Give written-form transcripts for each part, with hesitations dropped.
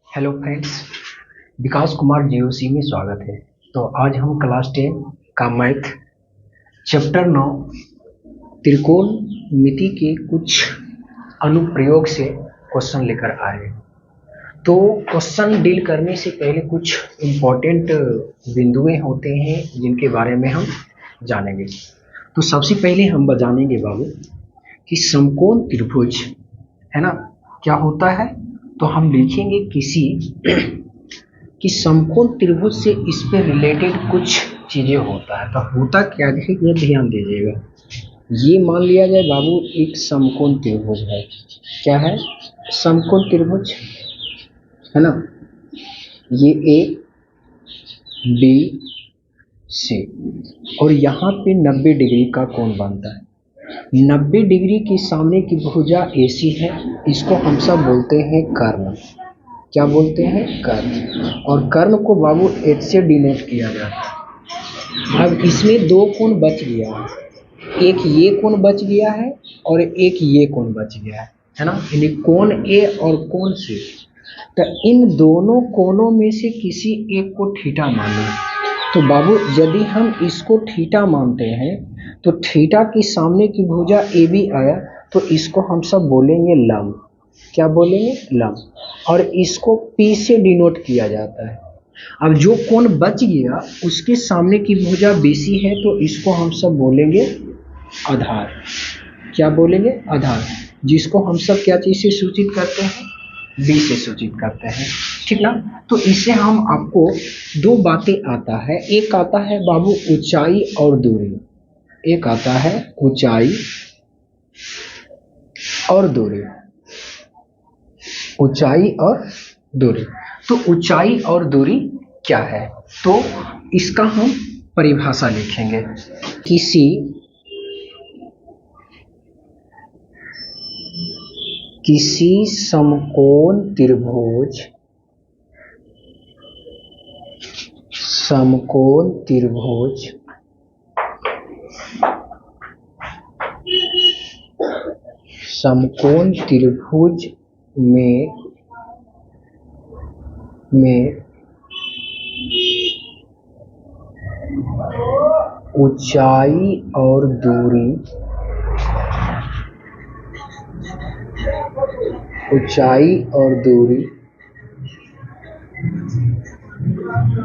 Hello friends, विकास Kumar GOC में स्वागत है। तो आज हम क्लास 10 का मैथ चैप्टर 9 त्रिकोणमिति के कुछ अनुप्रयोग से क्वेश्चन लेकर आए हैं। तो क्वेश्चन डील करने से पहले कुछ इम्पोर्टेंट बिंदुएं होते हैं जिनके बारे में हम जानेंगे। तो सबसे पहले हम जानेंगे बाबू कि समकोण त्रिभुज है ना क्या होता है। तो हम लिखेंगे कि समकोण त्रिभुज से इस पे रिलेटेड कुछ चीजें होता है। तो होता क्या है ये ध्यान दीजिएगा। ये मान लिया जाए बाबू एक समकोण त्रिभुज है। क्या है? समकोण त्रिभुज है ना। ये ए बी सी और यहाँ पे 90 डिग्री का कोण बनता है। 90 डिग्री के सामने की भुजा AC है। इसको हम सब बोलते हैं कर्ण। क्या बोलते हैं? कर्ण। और कर्ण को बाबू H से डिनोट किया जाता है। अब इसमें दो कोण बच गया है, एक ये कोण बच गया है और एक ये कोण बच गया है ना। यानी कोण A और कोण C। तो इन दोनों कोणों में से किसी एक को थीटा माने। तो बाबू यदि हम इसको थीटा मानते हैं तो थीटा के सामने की भुजा AB आया तो इसको हम सब बोलेंगे लंब। क्या बोलेंगे? लंब। और इसको P से डिनोट किया जाता है। अब जो कोण बच गया उसके सामने की भुजा BC है तो इसको हम सब बोलेंगे आधार। क्या बोलेंगे? आधार। जिसको हम सब क्या चीज से सूचित करते हैं? B से सूचित करते हैं। ठीक ना। तो इससे हम आपको दो बातें आता है। एक आता है बाबू ऊंचाई और दूरी। एक आता है ऊंचाई और दूरी। ऊंचाई और दूरी। तो ऊंचाई और दूरी क्या है? तो इसका हम परिभाषा लिखेंगे। किसी समकोण त्रिभुज में ऊंचाई और दूरी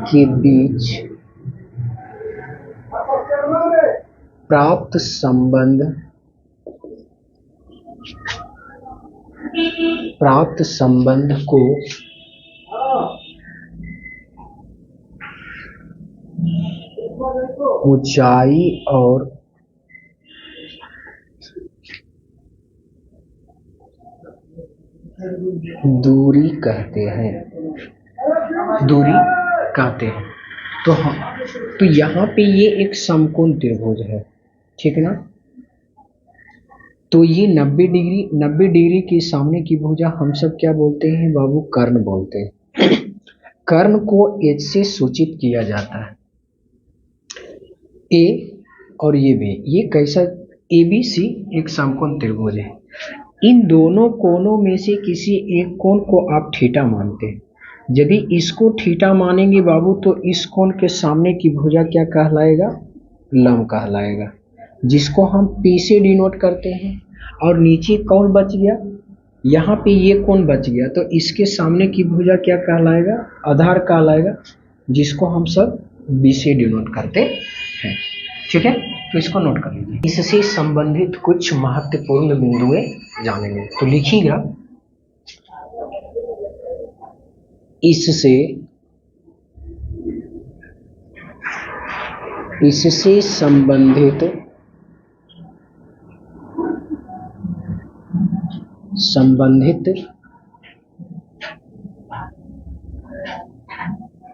के बीच प्राप्त संबंध को ऊंचाई और दूरी कहते हैं। तो यहाँ पे ये एक समकोण त्रिभुज है। ठीक ना। तो ये 90 डिग्री के सामने की भुजा हम सब क्या बोलते हैं बाबू? कर्ण बोलते हैं। कर्ण को H से सूचित किया जाता है। A और ये B, ये कैसा? ABC एक समकोण त्रिभुज है। इन दोनों कोणों में से किसी एक कोण को आप थीटा मानते हैं। यदि इसको थीटा मानेंगे बाबू तो इस कोण के सामने की भुजा क्या कहलाएगा? लंब कहलाएगा। जिसको हम P से डिनोट करते हैं। और नीचे कौन बच गया? यहाँ पे ये कोण बच गया तो इसके सामने की भुजा क्या कहलाएगा? आधार कहलाएगा। जिसको हम सब B से डिनोट करते हैं। ठीक है। तो इसको नोट कर लीजिए। इससे संबंधित कुछ महत्वपूर्ण बिंदुएं जानेंगे। तो लिखिएगा, इससे संबंधित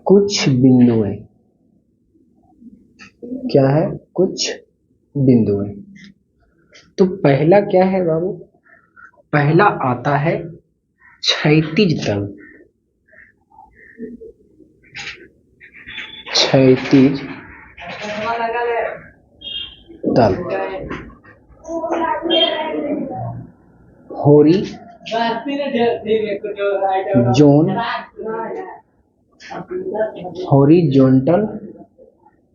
कुछ बिंदुएं। क्या है? कुछ बिंदुएं। तो पहला क्या है बाबू? पहला आता है क्षैतिज तल। क्षैतिज तल। Zone, horizontal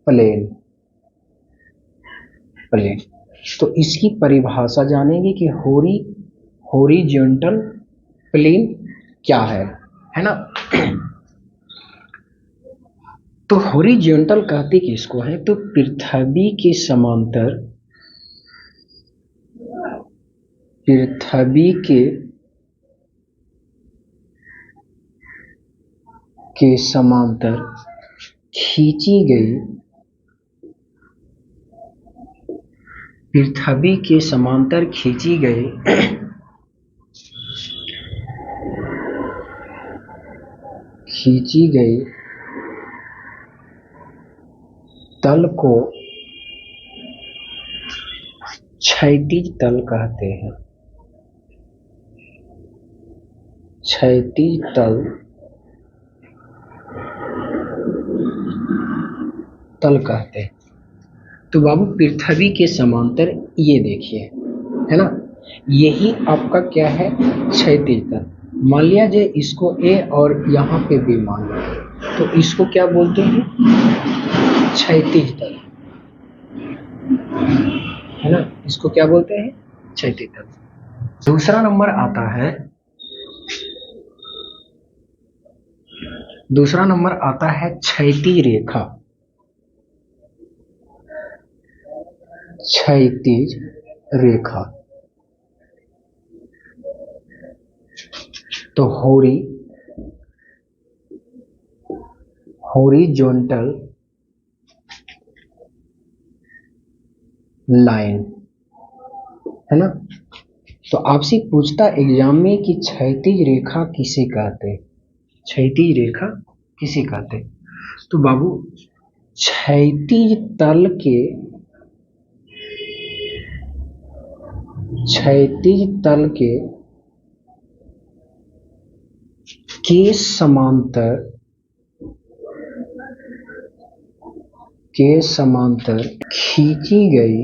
plane. प्लेन तो इसकी परिभाषा जानेंगे कि हॉरिजॉन्टल प्लेन क्या है ना। तो हॉरिजॉन्टल कहते किसको है, तो पृथ्वी के समांतर, पृथ्वी के समांतर खींची गई, पृथ्वी के समांतर खींची गई तल को क्षैतिज तल कहते हैं। क्षैतिज तल कहते हैं। तो बाबू पृथ्वी के समांतर ये देखिए, है ना, यही आपका क्या है, क्षैतिज तल। मान लिया जाए इसको ए और यहाँ पे बी मान लो, तो इसको क्या बोलते हैं, क्षैतिज तल, है ना, इसको क्या बोलते हैं, क्षैतिज तल। दूसरा नंबर आता है क्षैतिज रेखा। क्षैतिज रेखा तो हॉरिजॉन्टल लाइन, है ना। तो आपसे पूछता एग्जाम में कि क्षैतिज रेखा किसे कहते हैं, क्षैतिज रेखा किसे कहते हैं। तो बाबू क्षैतिज तल के समांतर खींची गई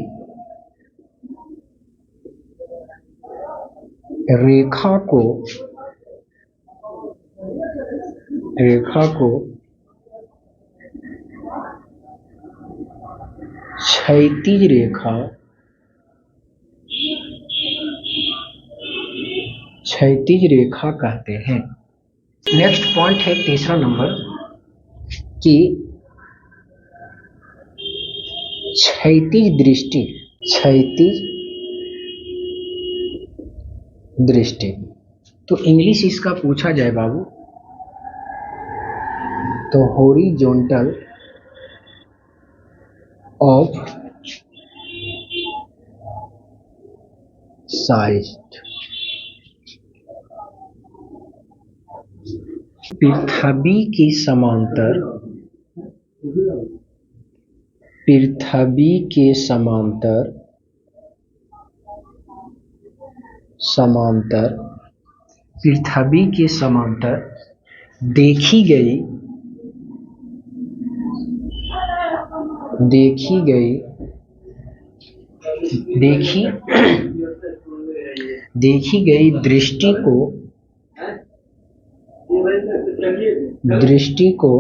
रेखा को क्षैतिज रेखा कहते हैं। नेक्स्ट पॉइंट है तीसरा नंबर कि क्षैतिज दृष्टि। तो इंग्लिश इसका पूछा जाए बाबू, तो हॉरिजॉन्टल ऑफ साइट। पृथ्वी के समांतर देखी गई दृष्टि को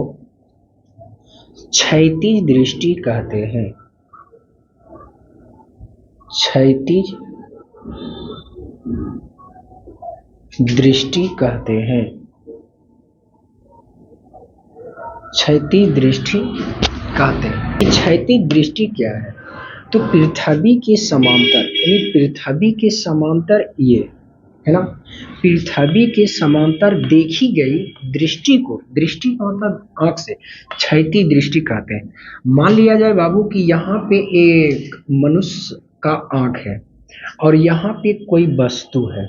क्षैतिज दृष्टि कहते हैं। क्षैतिज दृष्टि कहते हैं। क्षैतिज दृष्टि कहते हैं। क्षैतिज दृष्टि क्या है, तो पृथ्वी के समांतर, यानी पृथ्वी के समांतर ये है ना, पृथ्वी के समांतर देखी गई दृष्टि को, दृष्टि का मतलब आंख से, क्षैतिज दृष्टि कहते हैं। मान लिया जाए बाबू कि यहाँ पे एक मनुष्य का आंख है और यहाँ पे कोई वस्तु है,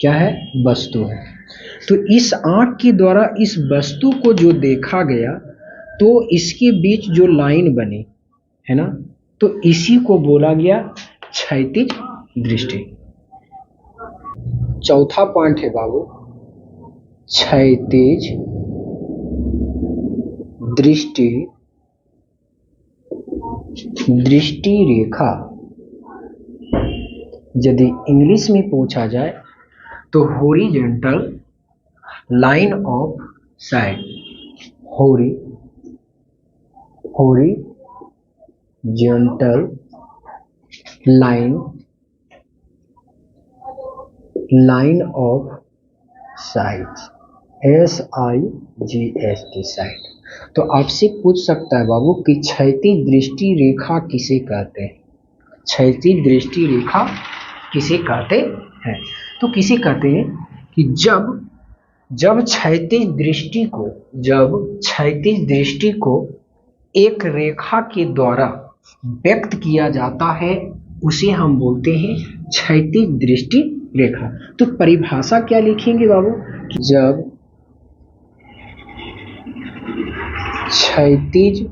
क्या है, वस्तु है। तो इस आंख के द्वारा इस वस्तु को जो देखा गया, तो इसके बीच जो लाइन बनी, है ना, तो इसी को बोला गया क्षैतिज दृष्टि। चौथा पॉइंट है बाबू क्षैतिज दृष्टि रेखा। यदि इंग्लिश में पूछा जाए तो horizontal line of side, horizontal line of side, SIGHT side. तो आपसे पूछ सकता है बाबू कि क्षैतिज दृष्टि रेखा किसे कहते हैं? क्षैतिज दृष्टि रेखा किसे कहते हैं? तो किसे कहते हैं कि जब क्षैतिज दृष्टि को एक रेखा के द्वारा व्यक्त किया जाता है, उसे हम बोलते हैं क्षैतिज दृष्टि रेखा। तो परिभाषा क्या लिखेंगे बाबू? जब क्षैतिज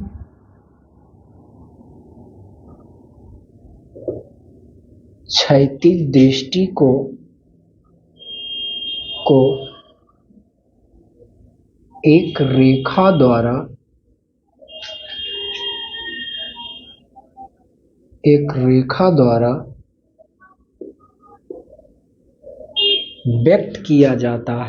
दृष्टि को एक रेखा द्वारा व्यक्त किया जाता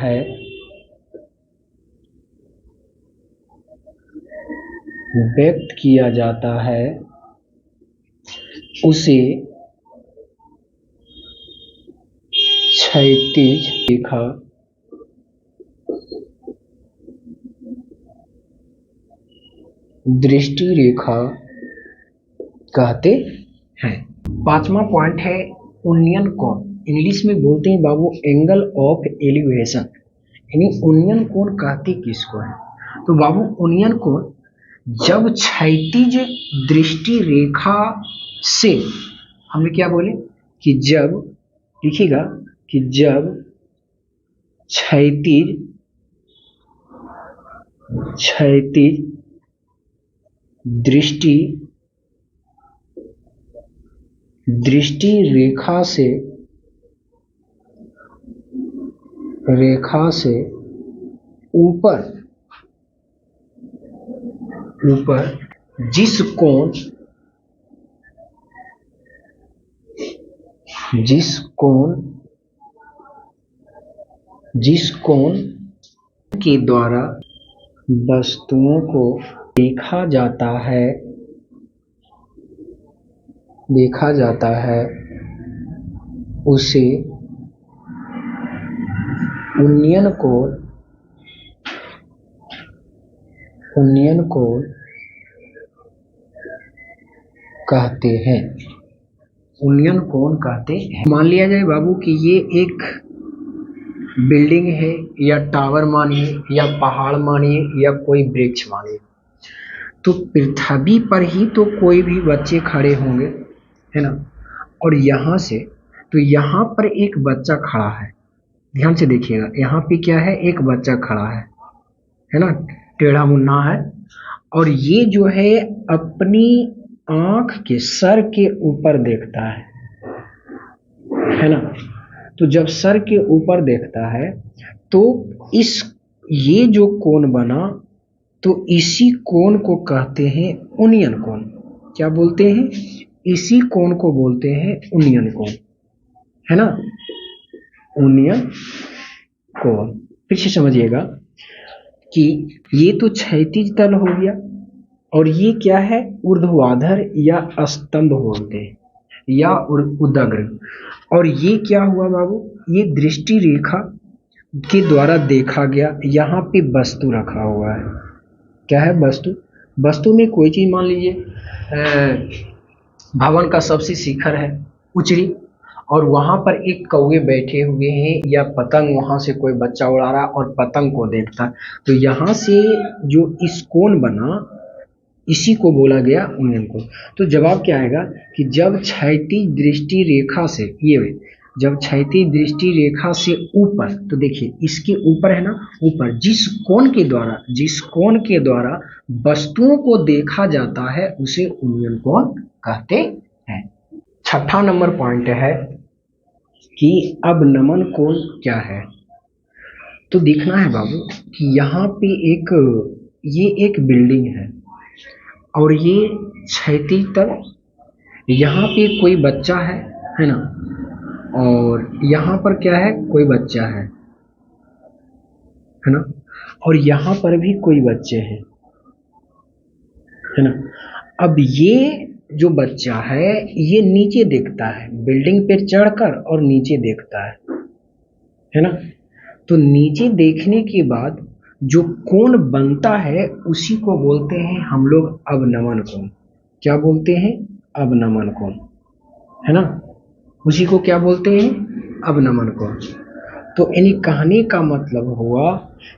है, उसे क्षैतिज रेखा दृष्टि रेखा कहते हैं। पांचवा पॉइंट है उन्नयन कोण। इंग्लिश में बोलते हैं बाबू एंगल ऑफ एलिवेशन, यानी उन्नयन कोण कहते किसको है? तो बाबू उन्नयन कोण जब क्षैतिज दृष्टि रेखा से, हमने क्या बोले कि जब, लिखिएगा कि जब क्षैतिज दृष्टि रेखा से ऊपर जिस कोण के द्वारा वस्तुओं को देखा जाता है उसे उन्नयन कोण कहते हैं। उन्नयन कोण कहते हैं। मान लिया जाए बाबू कि ये एक बिल्डिंग है, या टावर मानिए, या पहाड़ मानिए, या कोई वृक्ष मानिए, तो पृथ्वी पर ही तो कोई भी बच्चे खड़े होंगे, है ना? और यहाँ से, तो यहाँ पर एक बच्चा खड़ा है, ध्यान से देखिएगा, यहाँ पे क्या है? एक बच्चा खड़ा है ना, टेढ़ा मुन्ना है, और ये जो है अपनी आंख के सर के ऊपर देखता है ना? तो जब सर के ऊपर देखता है तो ये जो कोण बना, तो इसी कोण को कहते हैं उन्नयन कोण। क्या बोलते हैं? इसी कोण को बोलते हैं उन्नयन कोण, है ना? उन्नयन कोण। फिर से समझिएगा कि ये तो क्षैतिज तल हो गया, और ये क्या है? ऊर्ध्वाधर या स्तंभ बोलते हैं, या उदग्र। और ये क्या हुआ बाबू? ये दृष्टि रेखा के द्वारा देखा गया। यहाँ पे वस्तु रखा हुआ है। क्या है? वस्तु में कोई चीज, मान लीजिए भवन का सबसे शिखर है उचरी, और वहां पर एक कौवे बैठे हुए हैं, या पतंग, वहां से कोई बच्चा उड़ा रहा और पतंग को देखता है, तो यहाँ से जो इस कोण बना, इसी को बोला गया उन्नयन कोण। तो जवाब क्या आएगा कि जब क्षैतिज दृष्टि रेखा से, ये जब क्षैतिज दृष्टि रेखा से ऊपर, तो देखिए इसके ऊपर है ना, ऊपर जिस कोण के द्वारा वस्तुओं को देखा जाता है उसे उन्नयन कोण कहते हैं। छठा नंबर पॉइंट है कि अवनमन कोण क्या है? तो देखना है बाबू कि यहाँ पे ये एक बिल्डिंग है, और ये क्षैतिज तल, यहाँ पे कोई बच्चा है ना, और यहाँ पर क्या है, कोई बच्चा है ना, और यहाँ पर भी कोई बच्चे हैं, है ना। अब ये जो बच्चा है ये नीचे देखता है, बिल्डिंग पे चढ़कर और नीचे देखता है ना। तो नीचे देखने के बाद जो कोण बनता है उसी को बोलते हैं हम लोग अवनमन कोण। क्या बोलते हैं, अवनमन कोण, है ना। उसी को क्या बोलते हैं, अवनमन कोण। तो यानी कहने का मतलब हुआ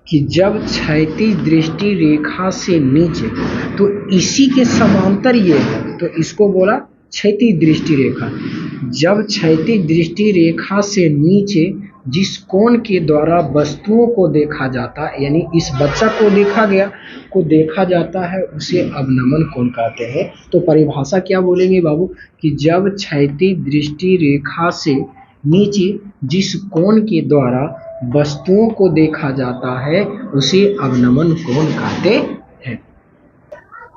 कि जब क्षैतिज दृष्टि रेखा से नीचे, तो इसी के समांतर ये है, तो इसको बोला क्षैतिज दृष्टि रेखा। जब क्षैतिज दृष्टि रेखा से नीचे जिस कोण के द्वारा वस्तुओं को देखा जाता है, यानी इस बच्चा को देखा गया को देखा जाता है, उसे अवनमन कोण कहते हैं। तो परिभाषा क्या बोलेंगे बाबू, कि जब क्षैतिज दृष्टि रेखा से नीचे जिस कोण के द्वारा वस्तुओं को देखा जाता है उसे अवनमन कोण कहते हैं।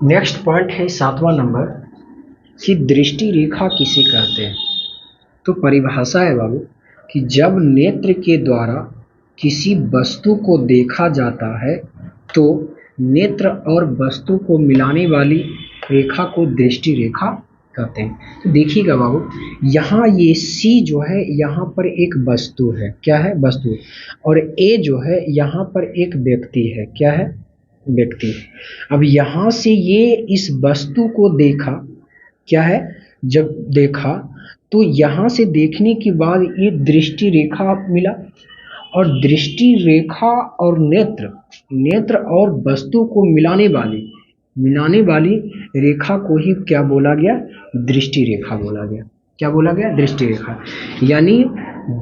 नेक्स्ट पॉइंट है 7वां नंबर, कि दृष्टि रेखा किसे कहते हैं। तो परिभाषा है बाबू कि जब नेत्र के द्वारा किसी वस्तु को देखा जाता है तो नेत्र और वस्तु को मिलाने वाली रेखा को दृष्टि रेखा कहते हैं। तो देखिएगा बाबू, यहाँ ये सी जो है यहाँ पर एक वस्तु है, क्या है, वस्तु, और ए जो है यहाँ पर एक व्यक्ति है, क्या है, व्यक्ति। अब यहाँ से ये इस वस्तु को देखा, क्या है, जब देखा तो यहाँ से देखने के बाद ये दृष्टि रेखा मिला, और दृष्टि रेखा और नेत्र और वस्तु को मिलाने वाली रेखा को ही क्या बोला गया, दृष्टि रेखा बोला गया। क्या बोला गया, दृष्टि रेखा। यानी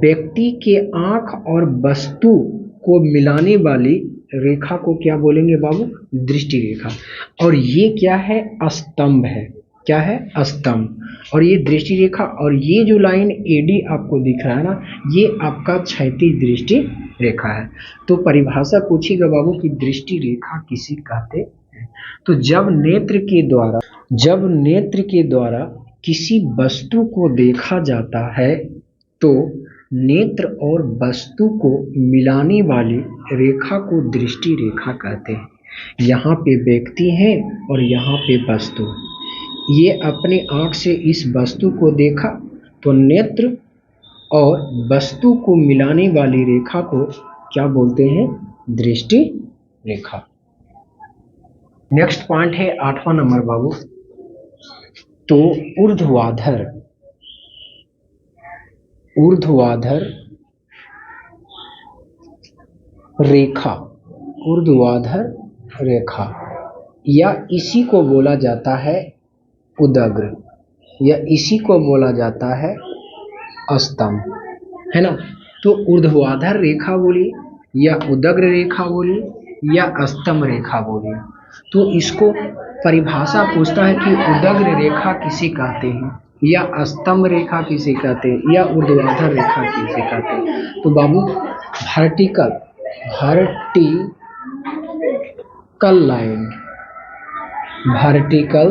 व्यक्ति के आँख और वस्तु को मिलाने वाली रेखा को क्या बोलेंगे बाबू, दृष्टि रेखा। और ये क्या है, स्तंभ है, क्या है, स्तंभ। और ये दृष्टि रेखा, और ये जो लाइन एडी आपको दिख रहा है ना, ये आपका क्षैतिज दृष्टि रेखा है। तो परिभाषा पूछिएगा बाबू कि दृष्टि रेखा किसे कहते हैं। तो जब नेत्र के द्वारा किसी वस्तु को देखा जाता है तो नेत्र और वस्तु को मिलाने वाली रेखा को दृष्टि रेखा कहते हैं। यहाँ पे व्यक्ति है और यहाँ पे वस्तु, ये अपने आँख से इस वस्तु को देखा तो नेत्र और वस्तु को मिलाने वाली रेखा को क्या बोलते हैं, दृष्टि रेखा। नेक्स्ट पॉइंट है 8वां नंबर बाबू, तो ऊर्ध्वाधर रेखा, या इसी को बोला जाता है उदग्र, या इसी को बोला जाता है स्तंभ, है ना। तो ऊर्ध्वाधर रेखा बोलिए, या उदग्र रेखा बोलिए, या स्तंभ रेखा बोलिए। तो इसको परिभाषा पूछता है कि उदग्र रेखा किसे कहते हैं, या स्तंभ रेखा किसे कहते हैं, या ऊर्ध्वाधर रेखा किसे कहते हैं। तो बाबू वर्टिकल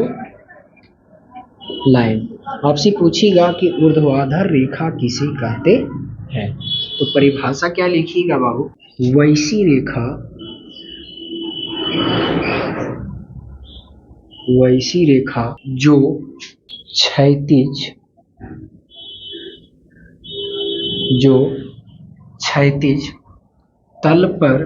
लाइन आपसे पूछेगा कि ऊर्ध्वाधर रेखा किसे कहते हैं। तो परिभाषा क्या लिखिएगा बाबू, वैसी रेखा जो क्षैतिज तल पर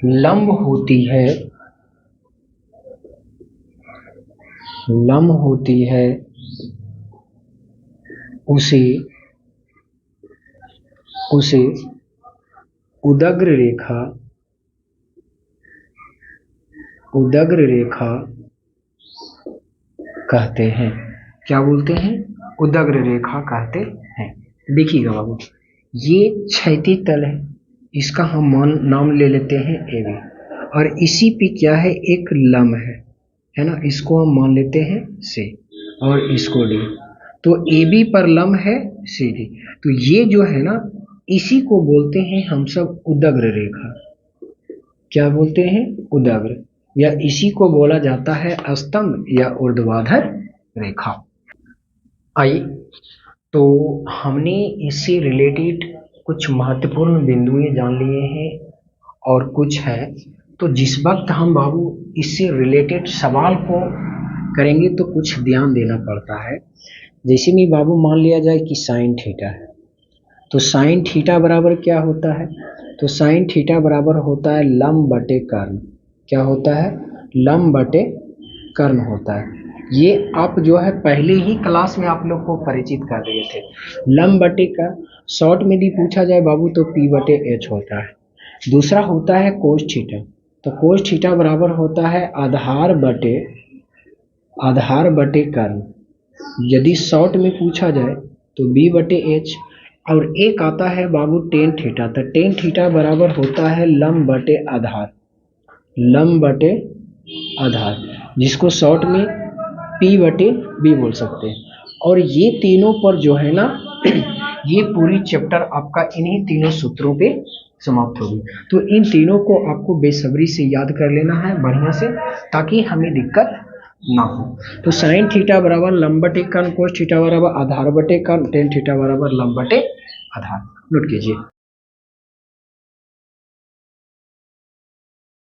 लंब होती है उसे उदग्र रेखा कहते हैं। क्या बोलते हैं, उदग्र रेखा कहते हैं। देखिएगा बाबू, ये क्षैतिज तल है, इसका हम नाम ले लेते हैं AB, और इसी पे क्या है, एक लंब है ना, इसको हम मान लेते हैं C, और इसको D। तो AB पर लंब है CD, तो ये जो है ना, इसी को बोलते हैं हम सब उदग्र रेखा। क्या बोलते हैं, उदग्र। या इसी को बोला जाता है स्तंभ या ऊर्ध्वाधर रेखा। आइए, तो हमने इससे रिलेटेड कुछ महत्वपूर्ण बिंदुएं जान लिए हैं और कुछ है, तो जिस वक्त हम बाबू इससे रिलेटेड सवाल को करेंगे तो कुछ ध्यान देना पड़ता है। जैसे में बाबू मान लिया जाए कि साइन थीटा है, तो साइन थीटा बराबर क्या होता है? तो साइन थीटा बराबर होता है लंब बटे कर्ण। क्या होता है? लंब बटे कर्ण होता है। ये आप जो है पहले ही क्लास में आप लोग को परिचित कर दिए थे। लंब बटे कर्ण, शॉर्ट में भी पूछा जाए बाबू तो P बटे H होता है। दूसरा होता है कोस थीटा, तो कोस थीटा बराबर होता है आधार बटे कर्ण। यदि शॉर्ट में पूछा जाए तो B बटे H। और एक आता है बाबू टेन थीटा, तो टेन थीटा बराबर होता है लंब बटे आधार, जिसको शॉर्ट में P बटे B बोल सकते हैं। और ये तीनों पर जो है ना ये पूरी चैप्टर आपका इन्हीं तीनों सूत्रों पे समाप्त होगी। तो इन तीनों को आपको बेसब्री से याद कर लेना है बढ़िया से, ताकि हमें दिक्कत ना हो। तो साइन थीटा बराबर लंब बटे कर्ण, कोस थीटा बराबर आधार बटे कर्ण, टेन थीटा बराबर लंब बटे आधार। नोट कीजिए।